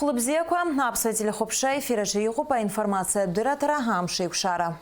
Хлопзеква, абсолютно хопшей, фиражиюху по информации дыратора Гамшейкшара.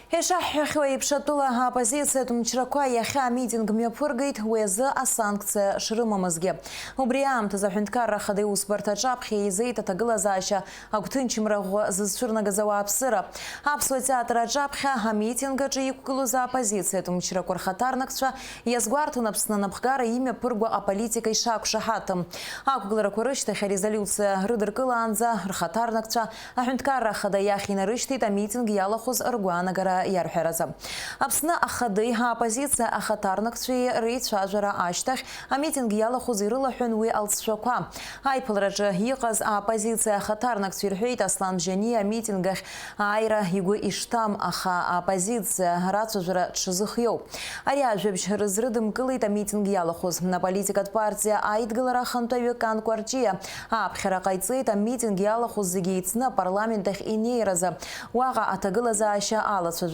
Ишаххуи пшатула оппозиция тумчраква яха митинг мепургейт уеза а санкция шрымамызге. Убриам тазахунткара хадеус бартачапхи изейта тагылазаща агутынчимрагу зазширнагазава апсыра. Апсуа театра джапха а митинга чиикулу за оппозиция тумчракур хатарнакча язгварту напсна напхгара имя пургу а политикой шаг шахатам. Акугларакурышта резолюция рыдыркыланза рхатарнакча ахунткара хадаяхина рыштита митинг ялахуз аргуанагара ярхераза. Апсна ахады оппозиция ахатарнакцви рейцажара аштах, а митинг ялахуз ирылахун алцшаква. Айпылраджа йыгаз оппозиция ахатарнакцви рхейт Аслан Жени митингах айра югу иштам аха оппозиция рацажара чызыхйоу. Аряжебш разрыдым кылыта митинг ялахуз. На политика партия айдгалара хантаве канкварчия. Апхера кайцейта митинг ялахуз зигейтсна парламентах инейраза. Уага атагылаза аша алацажара.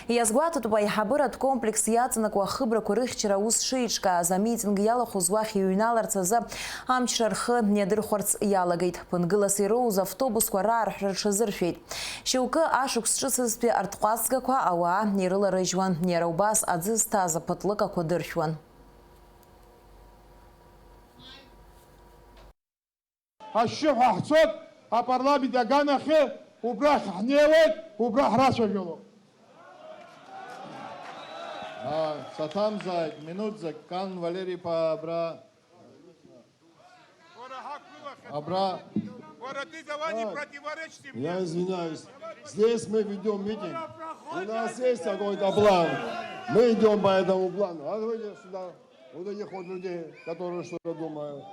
Язгвата тупай хабырат комплекс яцынаква хыбра курыхчера ус шиичка за митинг ялахуз вахи юйналарцаза амчрархы недырхварц ялагайт. Пынгылас ироуз автобусква рархраршазырфейт. Шиукы ашукс чысызпе артқвацгаква ауа нерыла рыжван, нераубас адзыз таза пытлыкаква дыршван. الشيخ حصد البرلمان دجانا خير وبراح حنيوت وبراح راسه جلو. Сатам за минут за Кан Валерий Пабра. Я извиняюсь. Здесь мы ведем митинг. У нас есть какой-то план. Мы идем по этому плану. А давайте сюда. Вот этих вот людей, которые что-то думают.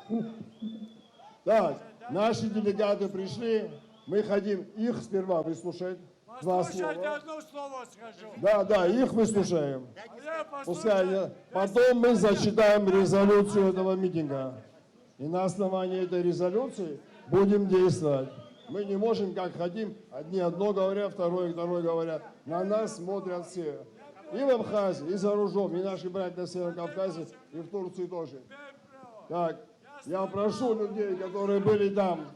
Так, наши делегаты пришли. Мы хотим их сперва выслушать. Послушайте, одно слово скажу. Да, их выслушаем. Пускай. Потом мы зачитаем резолюцию этого митинга. И на основании этой резолюции будем действовать. Мы не можем, как хотим, одни одно говорят, второе говорят. На нас смотрят все. И в Абхазии, и за рубежом, и наши братья на Северном Кавказе, и в Турции тоже. Так, я прошу людей, которые были там,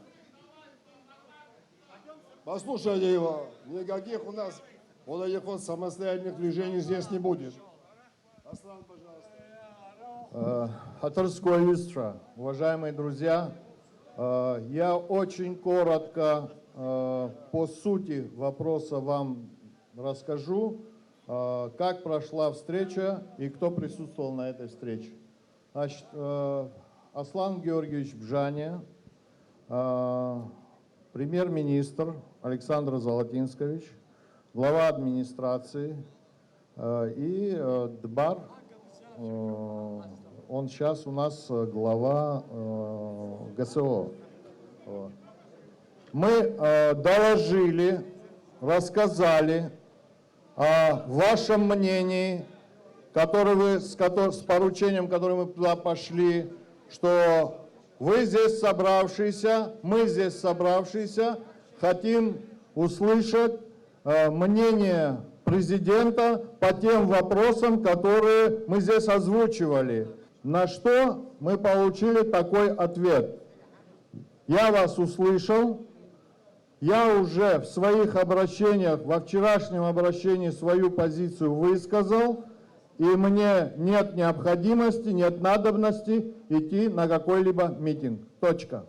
послушайте его. Никаких у нас вот этих вот самостоятельных движений здесь не будет. Аслан, пожалуйста. Хатырское Истра, уважаемые друзья, я очень коротко по сути вопроса вам расскажу, как прошла встреча и кто присутствовал на этой встрече. Значит, Аслан Георгиевич Бжаня, премьер-министр Александр Золотинскович, глава администрации и Дбар, он сейчас у нас глава ГСО. Мы доложили, рассказали о вашем мнении, с поручением, которое мы туда пошли, что вы здесь собравшиеся, мы здесь собравшиеся, хотим услышать мнение президента по тем вопросам, которые мы здесь озвучивали. На что мы получили такой ответ. Я вас услышал, я уже в своих обращениях, во вчерашнем обращении свою позицию высказал, и мне нет необходимости, нет надобности идти на какой-либо митинг. Точка.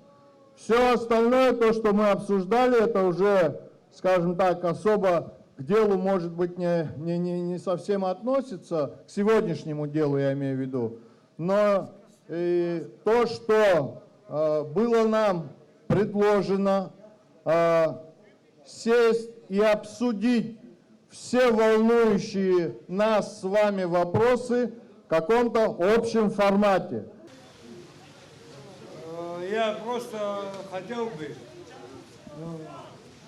Все остальное, то, что мы обсуждали, это уже, скажем так, особо к делу, может быть, не совсем относится, к сегодняшнему делу я имею в виду. Но то, что было нам предложено сесть и обсудить все волнующие нас с вами вопросы в каком-то общем формате. Я просто хотел бы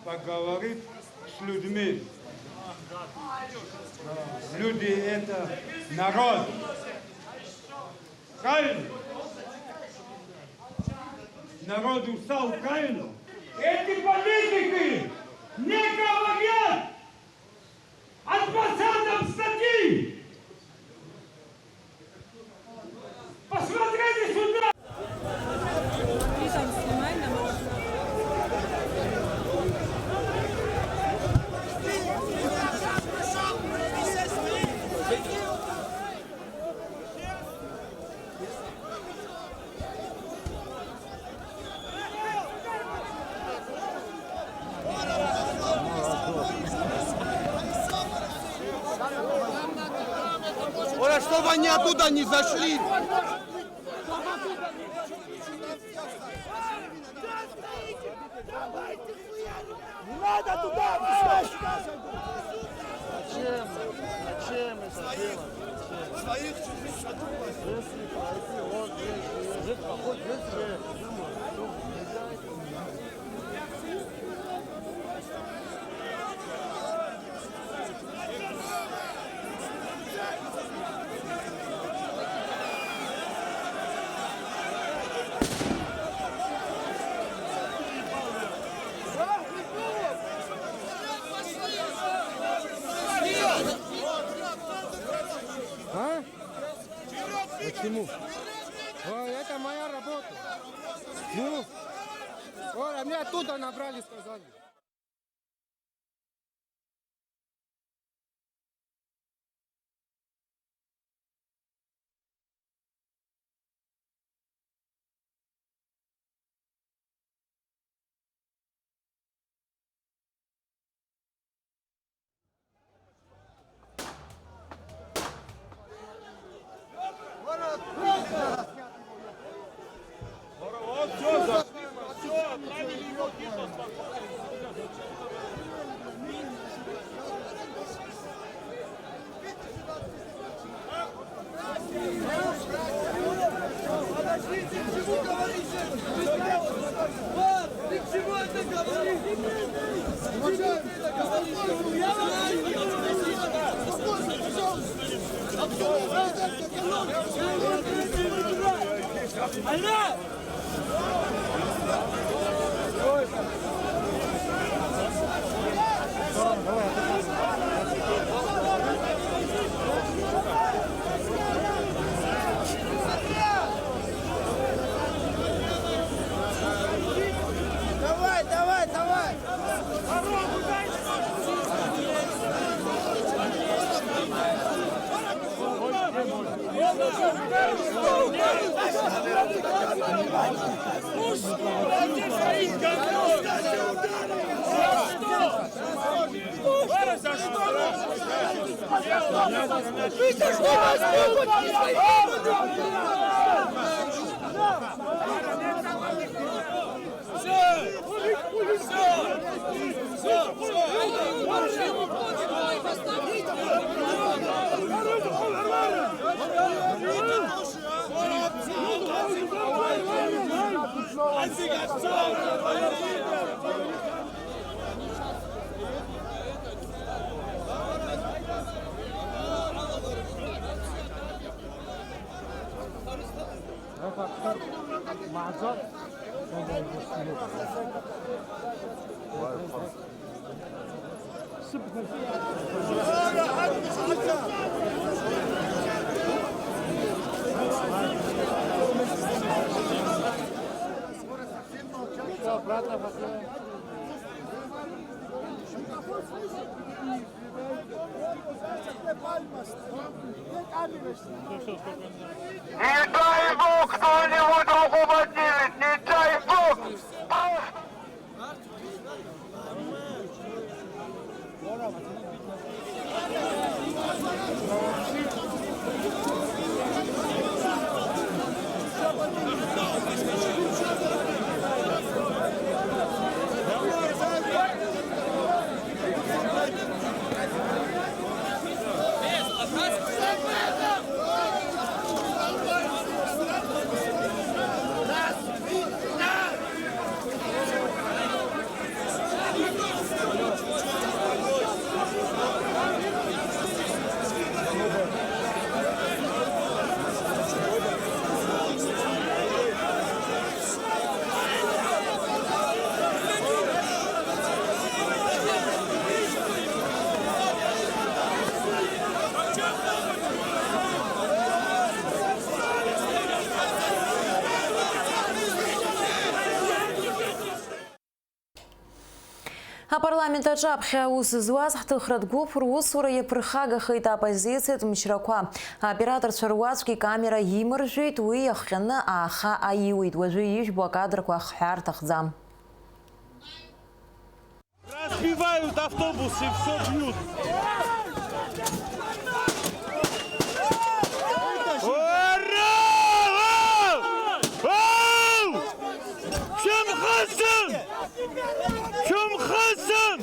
поговорить с людьми. Люди — это народ. Правильно? Народ устал, правильно? Эти политики не говорят от 20 статьи. Посмотрите сюда. они оттуда не зашли? Не надо туда, пускай! Зачем это делать? Своих Если пройти вот здесь, вот здесь. А? Почему? О, это моя работа. Ну, о, меня оттуда набрали, сказали. Давай, давай, давай! Не дай Бог кто-нибудь руку поднимет, не дай Бог! Парламент аҿаԥхьа аус зуаз ҳҭыхратә русура иаԥырхагахеит оппозициатә мчрақәа. Аоператорцәа руаӡәк икамера имыржәит, уи иахҟьаны ааха аиуит. Уажәы ижәбо акадрқәа хҳәар рҭахӡам. Разбивают автобусы, все бьют. Şumxasın! Şumxasın!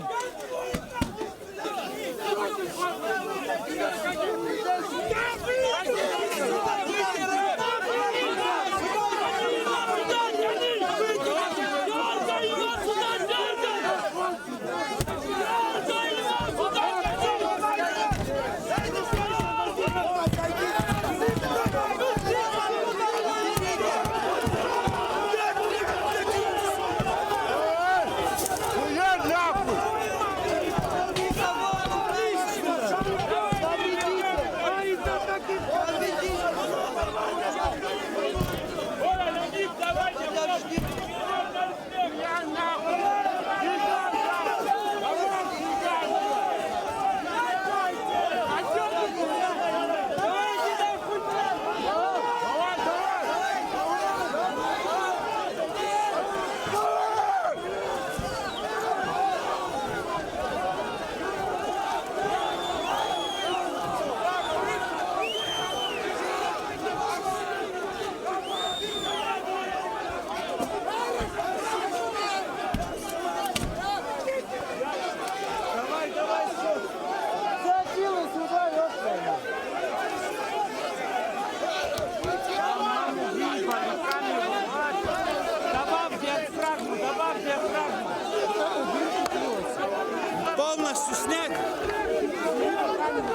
Полностью снять.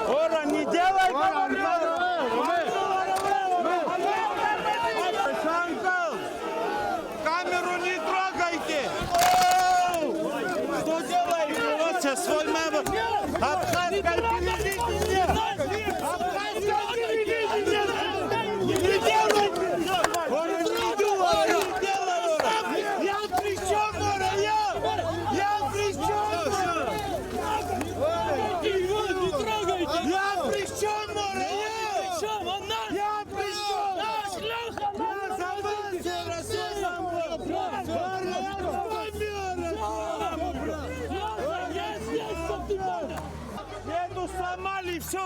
Ора, не делай! Шанкал! Камеру не трогайте! Что делаете? Вот сейчас свой мемор. Абхазское телевидение! Абхазское телевидение! Не делайте! Ора, не делай! Не делай, Ора! Я при чем, Ора? Я при чем? Я при чем, Мора? Я при чем? Эту сломали, все.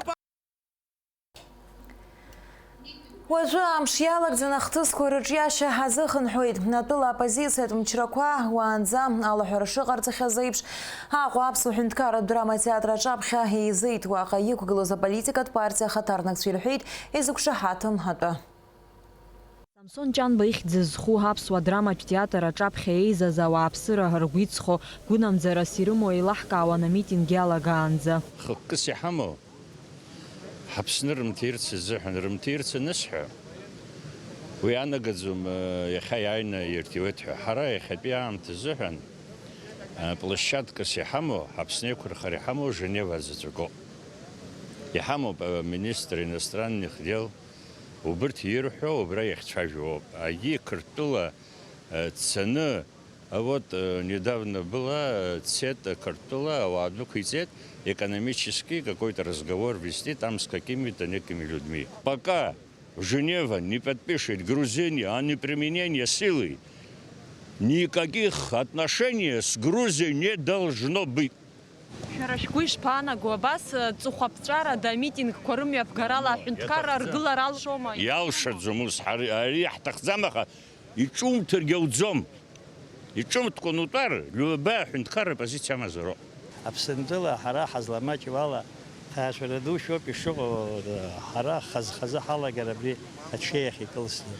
Уажәы амш иалагӡаны ахҭысқәа рыҿиашьа ҳазыхынҳәуеит. Атәыла оппозициатә мчрақәа уаанӡа алаҳәара шыҟарҵахьаз еиԥш Аҟәа Аԥсуа ҳәынҭқарратә драма театр аҿаԥхьа еизеит уаҟа иқәгылоз аполитикатә партиа ахаҭарнакцәа ирҳәеит изықәшаҳаҭым атәы. Самсон Ҷанба ихьӡ зху аԥсуа драматә театр аҿаԥхьа еизаз ауааԥсыра ргәы иҵхо гәынамӡарас ирымоу еилаҳкаауан амитинг иалагаанӡа. Хықәкыс иҳамоу ҳаԥсны рымҭирц азыҳәан рымҭирц анысҳәа уи анагаӡом иахьа иааины ирҭиуеит ҳәа. Ҳара иахьатәи аамҭа азыҳәан площадкас иҳамоу ҳаԥсны иқәырхара иҳамоу Женева заҵәыкоуп. Иҳамоуп министр иностранных дел убырҭ ирҳәо убра иахьцәажәоуп. Аги Қырҭтәыла цаны вот недавно была цвет Қырҭтәыла ауаа дәықәиҵеит экономический какой-то разговор вести там с какими-то некими людьми. Пока Женева не подпишет Грузине о неприменении силы, никаких отношений с Грузией не должно быть. Шәара шәгәы ишԥаанаго абас ҵыхәаԥҵәарада амитингқәа рымҩаԥгарала аҳәынҭқарра ргылара алшома? Иалшаӡом ус, ари ҳҭахӡам, аха иҿумҭыргьы ауӡом. Иҿумҭкәан утәар, ҩба аҳәынҭқарра позициа амазароуп. Аԥсынтәыла ҳара ҳазламаҷуа ала хаашәара ду шәоуп ишыҟоу, ҳара хаз-хазы ҳалагар абри аҽеиахь икылсны.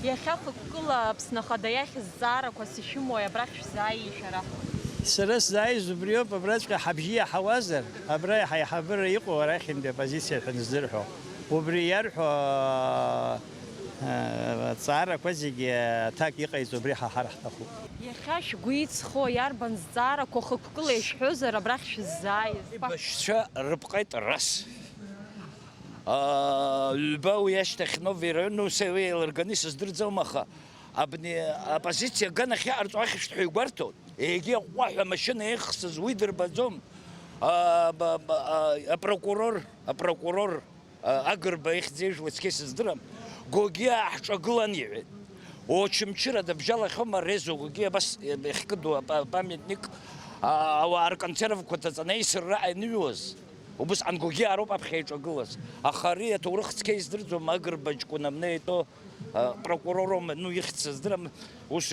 Иахьа хықәкыла Аԥсны Ахада иахь зҵаарақәас ишәымои абрахь шәзааии шәара? Сара сзааиз убриоуп, абраҵәҟьа ҳабжьы иаҳауазар, абра ҳаиҳабыра иҟоу арахьынтәи апозициа ҳәа ныздырҳәо. Убри иарҳәо ҵаарақәа зегьы аҭак иҟаиҵо убри ҳаҳар ҳҭахуп. Иахьа шәгәы иҵхо иарбан зҵаарақәа хықәкыла ишәҳәозар абрахь шәыззааиз? Башьцәа рыпҟеит рас. Ҩба уи ашьҭахьноу вероятнус еилырганы исыздырӡом, аха абни апозициа аганахь иаҟарҵо ахьышәҭ ҳәа игәарҭоит. Егьи аҟәҟәаҳәа амашьына еихсыз уи дырбаӡом. Апрокурор Агырба ихьӡеижуа цқьа исыздырам. Гогьы ааҳҿагылан иҳәеит. Очамчырада бжьалахьома Резо Гогьы абас иахькыду памятник ауаа рконсервқәа ҭаҵаны аисырра аиныҩуаз. Убысҟан Гогьы ароуп аԥхьа иҿагылаз. Аха ари аҭоурых цқьа издырӡом, Агырба ҷкәын абны итәоу прокурором, ихьӡ здырам, ус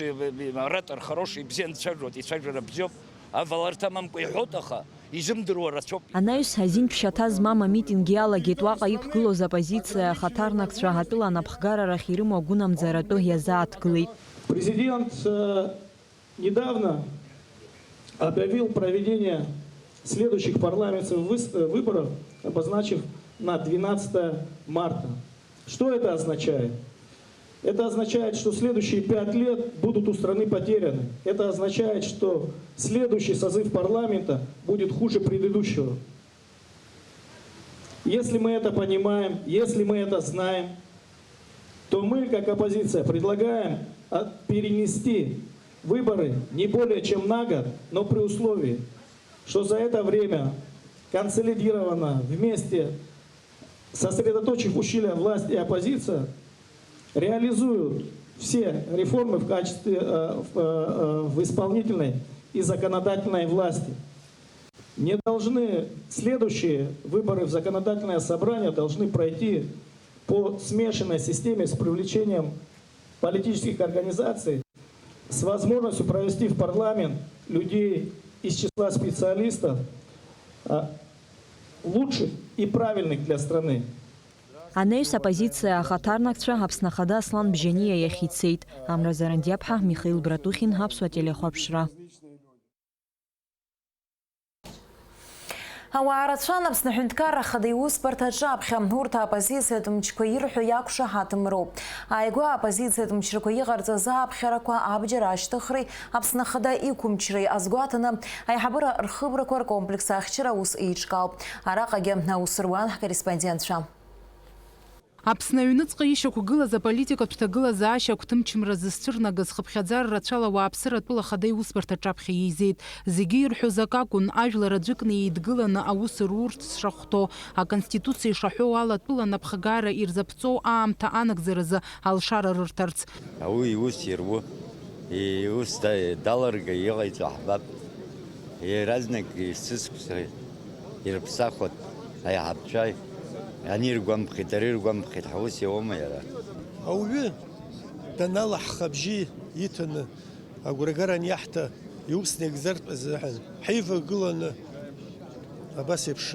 ратор хороший, бзиан дцәажәоит, ицәажәара бзиоуп, аваларҭамамкәа иҳәоит, аха изымдыруа рацәоуп. Анаҩс ҳазин ԥшьаҭа змам амитинг иалагеит уаҟа иқәгылоз апозициа ахаҭарнакцәа ҳатәыла анапхгараахь ирымоу агәынамӡаратәы иазааҭгылеит. Президент недавно объявил проведение следующих парламентских выборов, обозначив на 12 марта. Что это означает? Это означает, что следующие 5 лет будут у страны потеряны. Это означает, что следующий созыв парламента будет хуже предыдущего. Если мы это понимаем, если мы это знаем, то мы, как оппозиция, предлагаем перенести выборы не более чем на год, но при условии, что за это время консолидированно, вместе, сосредоточив усилия власть и оппозиция, реализуют все реформы в качестве в исполнительной и законодательной власти. Не должны следующие выборы в законодательное собрание должны пройти по смешанной системе с привлечением политических организаций, с возможностью провести в парламент людей из числа специалистов, лучших и правильных для страны. Анаҩс апозициа ахаҭарнакцәа Аԥсны Ахада Аслан Бжьаниа иахь ицеит. Амра Зарандиаԥҳа, Михаил Братухин, Ҳаԥсуа телехәаԥшра. Ауаа рацәан Аԥсны Аҳәынҭқарра Ахада Иусбарҭаҿы аԥхьа урҭ аопозициатә мчқәа ирҳәо иақәшаҳаҭым роуп. Ааигәа аопозициатә мчрақәа иҟарҵаз ааԥхьарақәа абџьар ашьҭыхреи Аԥсны Ахада иқәымчреи азгәаҭаны аиҳабыра рхыбрақәа ркомплекс ахьчара аус еиҿкаауп. Араҟагьы аус руан ҳкорреспондентцәа. Аԥсны аҩныҵҟа ишьақәгылаз аполитикатә ҭагылазаашьа агәҭымчымра зызцәырнагаз хыԥхьаӡара рацәала ауааԥсыратәыла Ахада Иусбарҭаҿы аԥхьа еизеит. Зегьы ирҳәоз ак акәын, ажәлар аӡәыкны еидгыланы аус рурц шахәҭоу, аконституциа ишаҳәоу ала атәыла напхгара ирзаԥҵоу аамҭа анагӡаразы алшара рырҭарц. Ауи иус ируы, иус даларга иҟаиҵо ҳбап, иаразнак исыскәсра ирԥсахуат аиҳабцәа. Аниргәамԥхеит, ариргәамԥхеит, ҳаус иоума иара? Ауаҩы даналаҳха абжьы иҭаны агәрагара аниаҳҭа иусны егзартә азыҳәан ҳаивагыланы абас еиԥш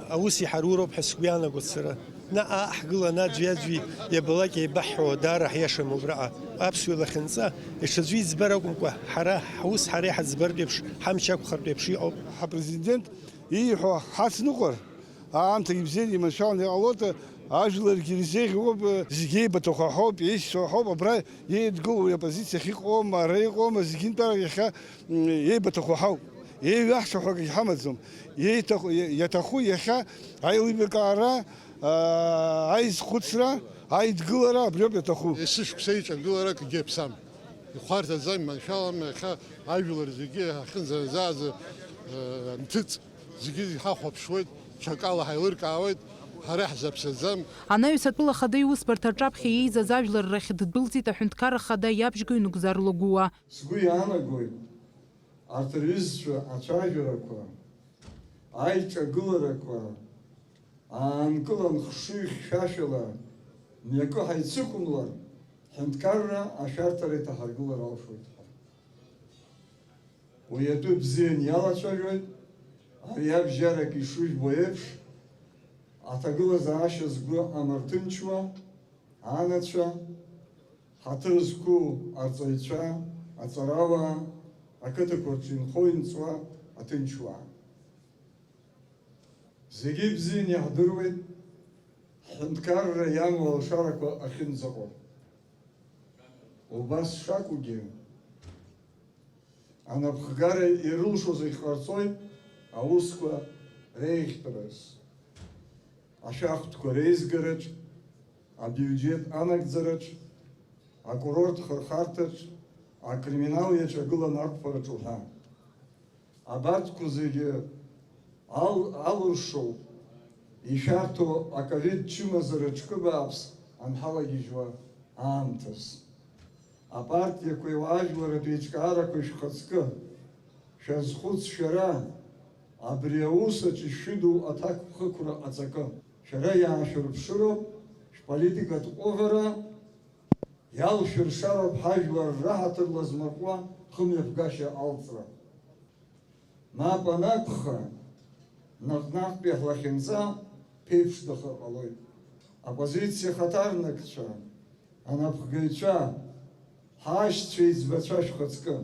аус иҳаруроуп ҳәа сгәы иаанагоит сара. Наҟ ҳгыланы аӡәи-аӡәи иабалак еибаҳҳәауа даара ҳиашам убраҟа. Аԥсуа илахьынҵа ишаӡәы иӡбар акәымкәа, ҳара ҳус ҳара иҳаӡбартә еиԥш, ҳамч ақәхартә еиԥш иҟоуп. Ҳапрезидент ииҳәо ҳацныҟәар, аамҭагьы бзианы иманшәаланы иҟалоит, ажәларгьы ирзеиӷьуп, зегьы еибаҭаху ҳауп, еишьцәа ҳауп, абра еидгылоу иопозициа ахьыҟоума, ара иҟоума, зегьы нтәарак иахьа еибаҭаху ҳауп. Еиҩаҳшьо ҳәа акгьы ҳамаӡам. Иаҭаху иахьа аилибакаара, аизхәыцра, аидгылара абриоуп иаҭаху. Есышықәса иҿагылара акгьы аԥсам. Ихәарҭаӡам, иманшәалам, иахьа ажәлар зегьы ҳахьынӡазааз нҭыҵ зегьы ҳахәаԥшуеит, ҽакала ҳаилыркаауеит, ҳара ҳзаԥсаӡам. Анаҩс атәыла Ахада Иусбарҭаҿы аԥхьа еизаз ажәлар рахь ддәылҵит Аҳәынҭқарра Ахада иабжьгоу Нугзар Лагәуа. Сгәы иаанагоит арҭ рҩызцәа ацәажәарақәа, аиҿагыларақәа аанкылан хшыҩ хьшәашәала мҩакы ҳаицықәымлар, ҳәынҭқарра ашәарҭара иҭаҳаргылар алшоит. Уи атәы бзианы иалацәажәоит, ари абжьарак ишыжәбо еиԥш, аҭагылазаашьа згәы амырҭынчуа, анацәа, ҳаҭыр зқәу арҵаҩцәа, аҵарауаа, ақыҭақәа рҿы инхо инҵуа, аҭынчуаа. Зегьы бзианы иаҳдыруеит ҳҳәынҭқарра иамоу алшарақәа ахьынӡаҟоу. Убас шакәугьы, анапхгара ирылшоз иҟарҵоит аусқәа реиӷьтәраз, ашәахтәқәа реизгараҿ, абиуџьет анагӡараҿ, акурортқәа рхарҭаҿ, акриминал иаҿагыланы ақәԥараҿ уҳәа. Абарҭқәа зегьы алыршоу, ишәарҭоу аковид чымазара ҿкы бааԥс анҳалагьежьуа аамҭаз. Апартиақәеи ажәларатәи еиҿкаарақәа шәхаҵкы, шәазхәыц шәара, абри аус аҿы ишәыду аҭакԥхықәра аҵакы. Шәара иаашәырԥшыроуп, политикат ҟәыӷара иалшәыршароуп ҳажәлар раҳаҭырла змырҟәуа хымҩаԥгашьа алҵра. Мап анакәха, наҟ-наҟтәи ҳлахьынҵа ԥеиԥшдаха ҟалоит. Апозициа хаҭарнакцәа, анапхгаҩцәа, ҳашьцәа еиҵбацәа шәхаҵкы.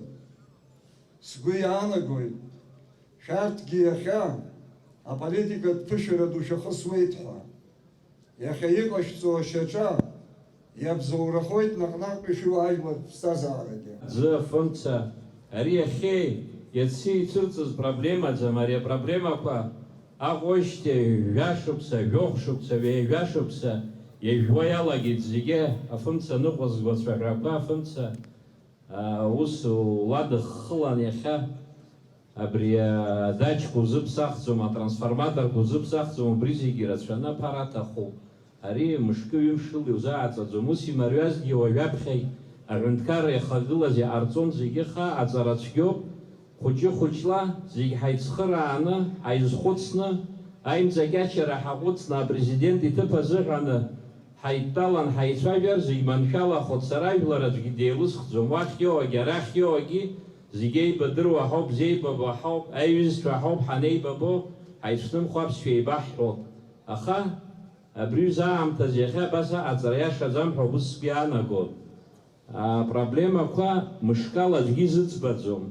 Сгәы иаанагоит, шәарҭгьы иахьа аполитикатә ԥышәара ду шәахысуеит ҳәа. Иахьа иҟашәҵо ашьаҿа иабзоурахоит наҟ-наҟтәи шәуаажәлар ԥсҭазаарагьы. Зы функция ари иахьеи иаци ицәырҵыз проблемаӡам, ари апроблемақәа аҟәышьҭи жәашықәса, жәохә-шықәса, ҩажәашықәса иажәуа иалагеит зегьы афункция ныҟәызго ацәаҳәақәа, афункция ус уладыххылан иахьа абри адачқәа узыԥсахӡом, атрансформаторқәа узыԥсахӡом, убри зегьы ирацәаны аԥара аҭахуп. Ари мышкы ҩымшыла иузааҵаӡом, ус имариазгьы уажәаԥхьа аҳәынҭқарра иахагылаз иҟарҵон зегьы хаа аҵара цәгьоуп, хәыҷы-хәыҷла зегьы ҳаицхырааны, ҳаизхәыцны, аимҵакьачара ҳаҟәыҵны, апрезидент иҭыԥ азыҳәаны ҳаидтәалан ҳаицәажәар, зегьы маншәалахот, сара ажәлар аӡәгьы деилысхӡом, уахь иоуагьы, арахь иоуагьы зегьы еибадыруа ҳауп, зеибабо ҳауп, аиҩызцәа ҳауп ҳанеибабо, ҳаицәнымхо аԥсшәа еибаҳҳәоит. Аха абри аамҭаз иахьа абас аҟаҵара иашаӡам ҳәа ус сгәы иаанагоит. Апроблемақәа мышкала аӡәгьы изыӡбаӡом.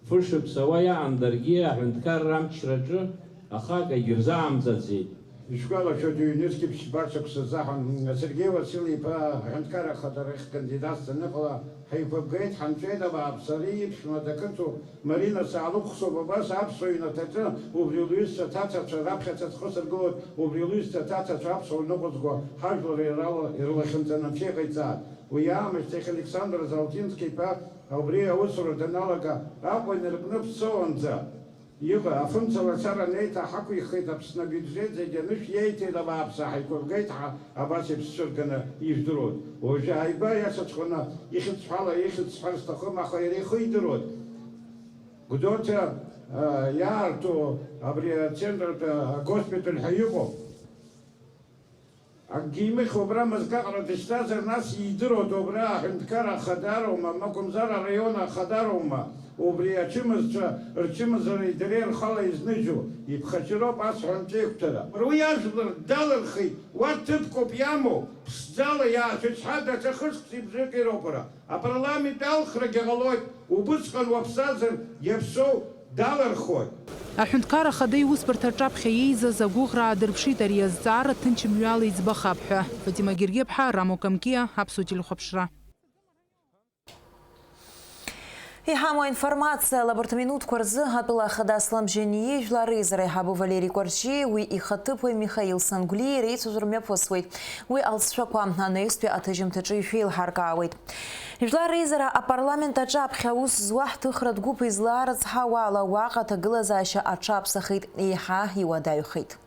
Фышықәса уа иаан даргьы аҳәынҭқарра амчраҿы, аха акагьы рзаамҵаӡеит. Ишәгәалашәоит ҩ-нызқьи ԥшьбаршықәса заҳан Сергеи Васили-иԥа аҳәынҭқарра ахадара кандидатс аныҟала ҳаиқәыбгеит, ҳанҵәеит абааԥсари иԥшәма дакыҵоу Марина Саалықәсоуп, абас аԥсуа ҩнаҭаҿы убри лҩызцәа ҭацацәа раԥхьаӡа ҵхысыргылоит, убри лҩызцәа ҭацацәа аԥсуа ныҟәызго ҳажәлар ирлахьынҵаны анцәа иҟаиҵааит. Уи аамышьҭахь Александр Залтински-иԥа убри аусура даналага Аҟәа инаркны ԥсоуанӡа иҟа афымцалацара неиҭа ҳақәихит Аԥсны абиуџьет зегьы анышә иеиҭеит абааԥсы, ҳаиқәыбгеит абас иԥсцәырганы ижәдыруеит. Уажәы ааигәа иашаҵәҟьаны ихьыӡҳәала ихьыӡҳәар сҭахым, аха иара ихы идыруеит. Гәдоуҭа иаарту абри ацентратә агоспиталь ҳәа иҟоуп. Акгьы имыхьуа убра мызкаҟара дышьҭазар, нас идыруеит убра аҳәынҭқарра ахадароума, макәымзар араион ахадароума, убри ачымазцәа рчымазара идареи рхала изныжьу иԥхаҵәароуп асҳәанҿы иқәҭара. Уи ажәлар далырхит, уа ҭыԥкоуп иамоу, ԥсӡала иаацәыцҳа даҽа хышықәса ибжак ироуп ара. Апарламент алхрагьы ҟалоит, убысҟан уаԥсазар иаԥсоу далырхоит. Аҳәынҭқарра ахада иусбарҭаҿы аԥхьа еизаз агәыӷра аадырԥшит ари азҵаара ҭынч мҩала иӡбахап ҳәа. Фатима Гергиаԥҳа, Рамо Камкиа, Аԥсуа телехәаԥшра. Иҳамоу информациа лабортаминуҭқәа рзы атәыла ахада Асламжьаниа жәлар реизара иҳабу Валери Кәарҷиа, уи ихаҭыԥуаҩ Михаил Сангәлиа реицәажәара мҩаԥысуеит. Уи алҵшәақәа анаҩстәи аҭыжьымҭаҿы ишәеилҳаркаауеит. Жәлар реизара апарламент аҿы аԥхьа аус зуа ҳҭыхратә гәыԥ излаарыцҳауа ала уаҟа аҭагылазаашьа аҽаԥсахит, еиҳа иуадаҩхеит.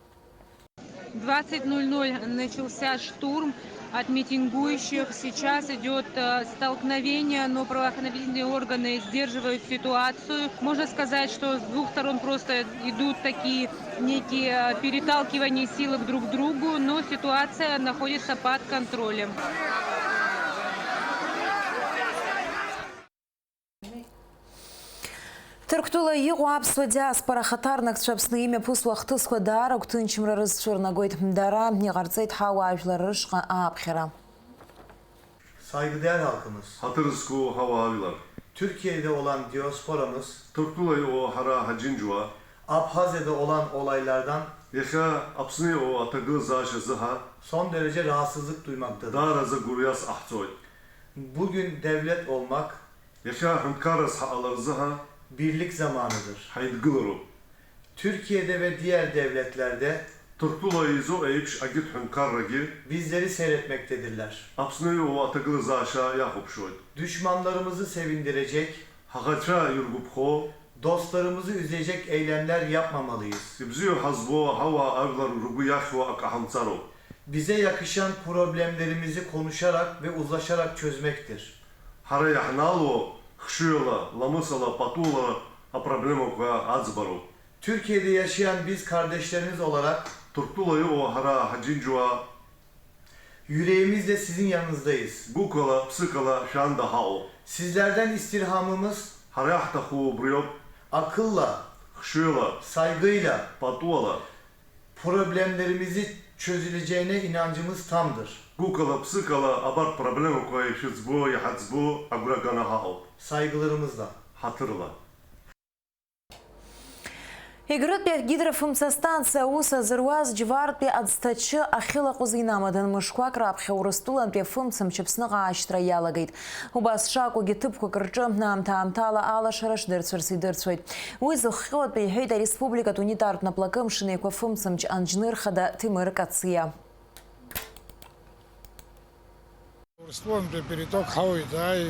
20:00 начался штурм от митингующих. Сейчас идет столкновение, но правоохранительные органы сдерживают ситуацию. Можно сказать, что с двух сторон просто идут такие некие переталкивания силы друг к другу, но ситуация находится под контролем. Ҭырқәтәыла иҟоу аԥсуа диаспора ахаҭарнакцәа Аԥсны имҩаԥысуа ахҭысқәа даара гәҭынчымра рызцәырнагоит. Дара иҟарҵеит ҳауаажәлар рышҟа ааԥхьара. Saygıdeğer halkımız, Hatırızku havavilar. Türkiye'de olan diasporamız, Türktulayı o hara hacincuva, Abhazya'da olan olaylardan Yeka Apsını o atagı zaşı zıha, son derece rahatsızlık duymaktadır. Darazı guryas ahtoy. Bugün devlet olmak, Yeka hünkâras haalar zıha, birlik zamanıdır. Haydgılıru. Türkiye'de ve diğer devletlerde Türktulayı zo eypş agit hünkârragi, bizleri seyretmektedirler. Apsını o atagı zaşa yahupşoy. Düşmanlarımızı sevindirecek, Hagaça yurgupho, dostlarımızı üzecek eylemler yapmamalıyız. Ibziyo hazbo hava avlar rugu yahwa akahamtsaro. Bize yakışan problemlerimizi konuşarak ve uzlaşarak çözmektir. Hara yahnalo, hşuyola, lamısala, patula, a problemokva azbaro. Türkiye'de yaşayan biz kardeşleriniz olarak Türktulayı o hara hacincuva, Yüreğimizle sizin yanınızdayız. Gukala, psikala, şanda hao. Sizlerden istirhamımız Harayahtahu briyop, akılla, hşıyla, saygıyla, patuala. problemlerimizi çözüleceğine inancımız tamdır. Gukala, psikala, abar problema koje şizbu, yahatzbu, aguragana hao. Saygılarımızla. Hatırla. Игрытпе гидрофункциястанция уса зыруаз джвартпе адстачы ахила кузинамадан мышквак рапхе урыстуланпе функциям чыпсныга аштра ялагайт. Убас шакуги тыпку кырчы намта-амтала алашара шдырцверси дырцвайт. Уй зыххиотпе йхейта республика унитарпна плакымшынеква функциям ч анжнырхада Тимыр Кация. Урыстулан переток хауи дай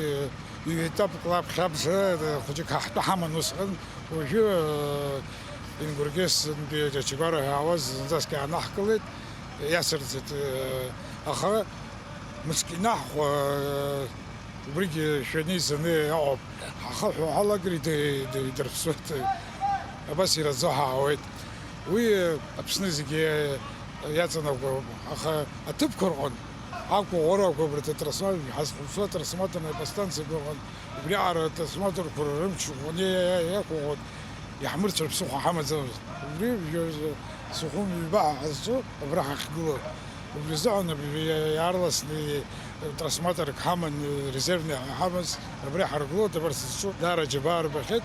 и этап клаб хабжа хоче кахта хаманусхан уже ингургес бе чигара аваз заски анахкылет ясырцет аха мускинах бриги шенизне об аха халагри де дерсот абасира захаот уи апснизге яцанов аха атыпкорон Ако ора кобрата трасмал хасфусо трасмата на постанция гон бриара трасматор курымч не яко يحمر تلبسوه حمد بريف سخون بيباع عزو براح خقوله وبيزعنا بيعرض ترسماتر كحمن ريزيرفني حمس براح رقوله تبرس شو دار جبار بخت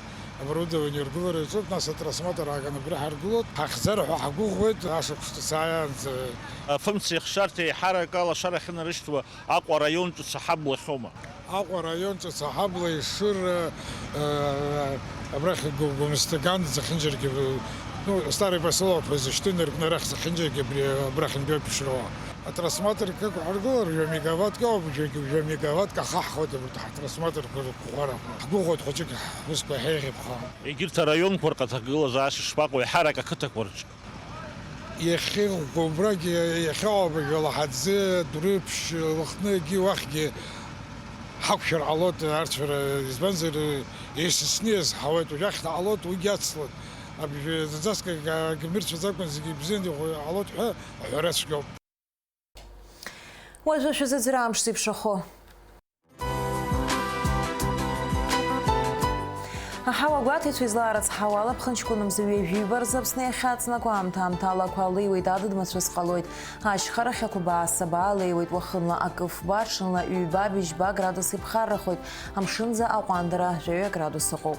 برودة ونيرقوله ريزوت ناس ترسماتر عن براح رقوله حخزرح وحقوق ويت عشان ساينس فمسي خشرتي حركة الله شرخنا رشتوا أقوى ريون تصحب وخومة أقوى ريون تصحب لي يصير أبراخ جومستجان زخنجر كيف ну старый поселок произоштынер на рах захинжер кебри أبراخ ندوي بشروع ترسماتر كيك عرضور جو ميجاوات كاو جو ميجاوات كخخوت تحت ترسماتر كخوارا حقوقت خوشك حس بحيخ بخام يجير ريون فرقة تقول زاش شباق وحركة كتك ورج يخيل كوبراك يخاو بجولا حدزي دريبش وقتنا جي وخجي حقشر علوت أرشر إزبنزر إيش سنيز حويت وجاخت علوت وجاتسلت أبي زاسك كميرش زاكن زي بزين علوت حرس جو وجه شو زرام شتي بشخو حوا قواتي تويزلارت حوالا بخنشكونم زوي جيبر زبسني خاتنا قام تام تالا قالي ويداد مترس قالويت هاش خرخ كوبا سبالي ويت وخنلا اكف بارشنلا يبا بيجبا градусы بخرخويت همشنزا اقاندرا 2 градусы قو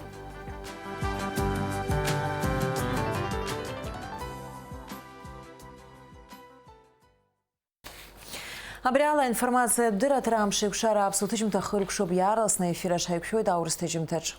Абриала информация дыра трамшик шара абсолютно хырк шоб ярласна эфира шайкшой даурстежим теч.